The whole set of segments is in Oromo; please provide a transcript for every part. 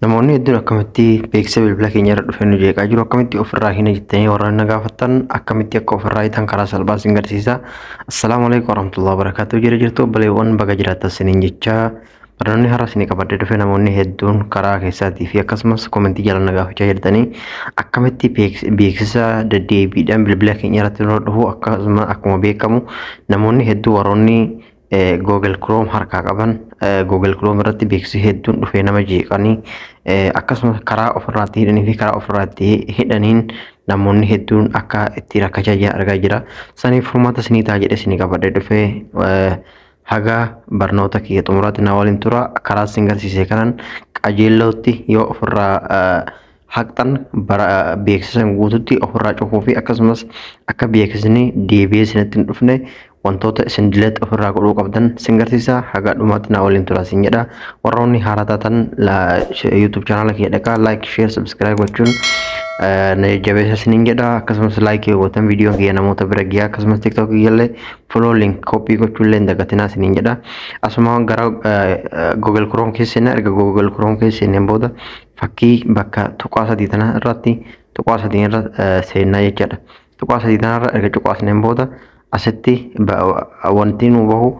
Namoonni hedduun akkamitti beeksisa bilbila keenya irra dhufanii jeeqaa jiru. Akkamitti ofirraa hin jettanii warra na gaafattan akkamitti akka ofirraa hiitan karaa salphaa isin garsiisa. Assalaamu alaikum warahmatullahi wabarakatuh. Jira jirtu obboleewwan baga jiraattan isiniin jecha barnoonni har'a isinii qabadee dhufe namoonni hedduun karaa keessaatii fi akkasumas komentii jala na gaafachaa jirtanii akkamitti beeksisa deddeebiidhaan bilbila keenya irratti nu dhufu akkasuma akkuma beekamu namoonni hedduu warroonni Google Chrome harkaa qaban Google Chrome irratti beeksisi hedduun dhufee nama jeeqanii akkasumas karaa ofirraatti hidhanii fi karaa ofirraatti hidhaniin namoonni hedduun akka itti rakkachaa jiran argaa jira. Saniif furmaata isinii ta'a jedhee isinii qabadee dhufee haga barnoota kiyya xumuraatti na waliin tura. Karaa isin garsiisee kanan qajeelootti yoo ofirraa haqxan beeksisa guututti ofirraa cufuu fi akkasumas akka beeksisni deebi'ee isinitti hin dhufne wantoota isin dileet ofirraa godhuu qabdan isin garsiisa. Haga dhumaatti na waliin tura isin jedha. Warroonni haaraa taatan YouTube channel kiyya dhaqaa like share subscribe gochuun na jabeessa isiniin jedha. Akkasumas like gootan viidiyoo kiyya namoota bira gahaa akkasumas TikTok kiyyallee follow link copy gochuullee hin dagatinaa isiniin jedha. Asuma gara Google Chrome keessanii erga Google Chrome keessanii booda fakkii bakka tuqaa sadii tana irratti tuqaa sadii irra seenaa jechaadha. Tuqaa sadii tana irra erga tuqaasneen booda asitti wanti nu bahu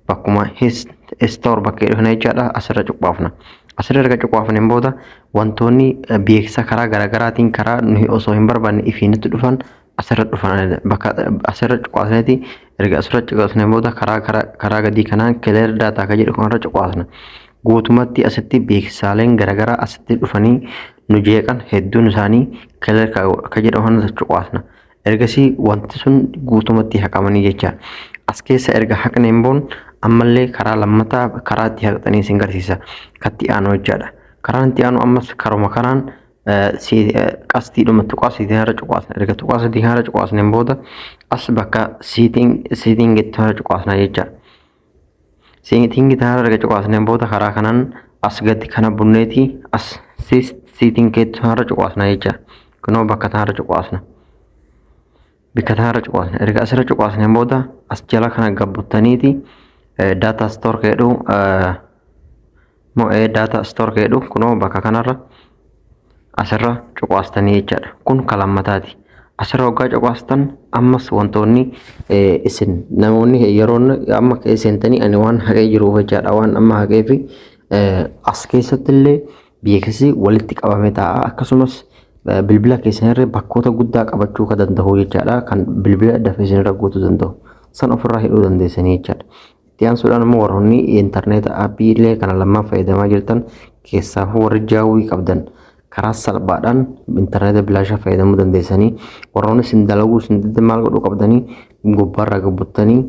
bakkuma store bakkee dhufna jechaadha. Asirra cuqaafna. Asirra erga cuqaafneen booda wantoonni beeksisa karaa garaagaraatiin karaa nuyi osoo hin barbaanne ifiinitti dhufan asirra dhufan bakka asirra cuqaasneeti erga asirra cuqaasneen booda karaa gadii kanaan clear data ka jedhu kanarra cuqaasna. Guutumatti asitti beeksisaaleen garaagaraa asitti dhufanii nu jeeqan hedduun isaanii clear ka jedhu kanarra cuqaasna. Ergasii wanti sun guutumatti haqamanii jecha as keessa erga haqneen boon ammallee karaa lammataa karaa itti haqxanii isin garsiisa katti aanu jechaadha. Karaan itti aanu ammas karuma kanaan qastiidhuma tuqaa sadii irra cuqaasna. Erga tuqaa sadii irra cuqaasneen booda as bakka siitiin irra cuqaasna jecha. Siitiin irra erga cuqaasneen booda karaa kanaan as gadi kana bunneeti as siitiin irra cuqaasna jecha. Kunoo bakka tanarra cuqaasna. Bakka tanarra cuqaasna. Erga asirra cuqaasneen booda as jala kana gabbuttaniiti data store jedhu data store jedhu kunoo bakka kanarra asirra cuqaastanii jechaadha. Kun kalammataati. Asirra waggaa cuqaastan ammas wantoonni isin namoonni yeroon amma seentanii ani waan haqee jiruuf jechaadha. Waan amma haqee fi as keessatti illee beeksisi walitti qabame ta'a. Akkasumas bilbila keessanirra bakkoota guddaa qabachuu ka danda'u jechaadha. Kan bilbila dafee isinirra guutuu danda'u san ofirraa hidhuu dandeessanii jechaadha. Itti aansuudhaan immoo warroonni intarneeta aappii illee kana lamaan fayyadamaa jirtan keessaaf warri jaawii qabdan karaa salphaadhaan intarneeta bilaashaa fayyadamuu dandeessanii warroonni isin dalaguu isin maal godhuu qabdanii gubbaarraa gabbuttanii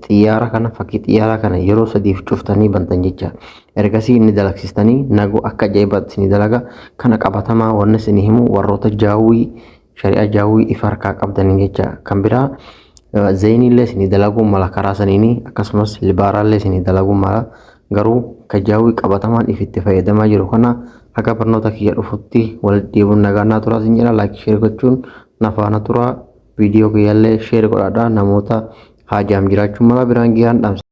xiyyaara kana fakkii xiyyaara kana yeroo sadiif cuftanii bantan jecha. Ergasii inni dalagsistanii nagu akka ajaa'ibaatti isin dalaga kana qabatamaa wanni isin himu warroota jaawii shari'a jaawii ifa harkaa qabdanii jecha. Kan biraa zeenillee isin dalaguu mala karaa saniini akkasumas libaaraallee isin dalaguu mala garuu kajaawii qabatamaan ifitti fayyadamaa jiru kana haga barnoota kiyya dhufutti walitti deebiin nagaannaa turaa isin jedha. Like share gochuun nafaana turaa viidiyoo kiyyallee share godhaadhaa namoota haajaam jiraachuun mala biraan giyaan dhaamsa.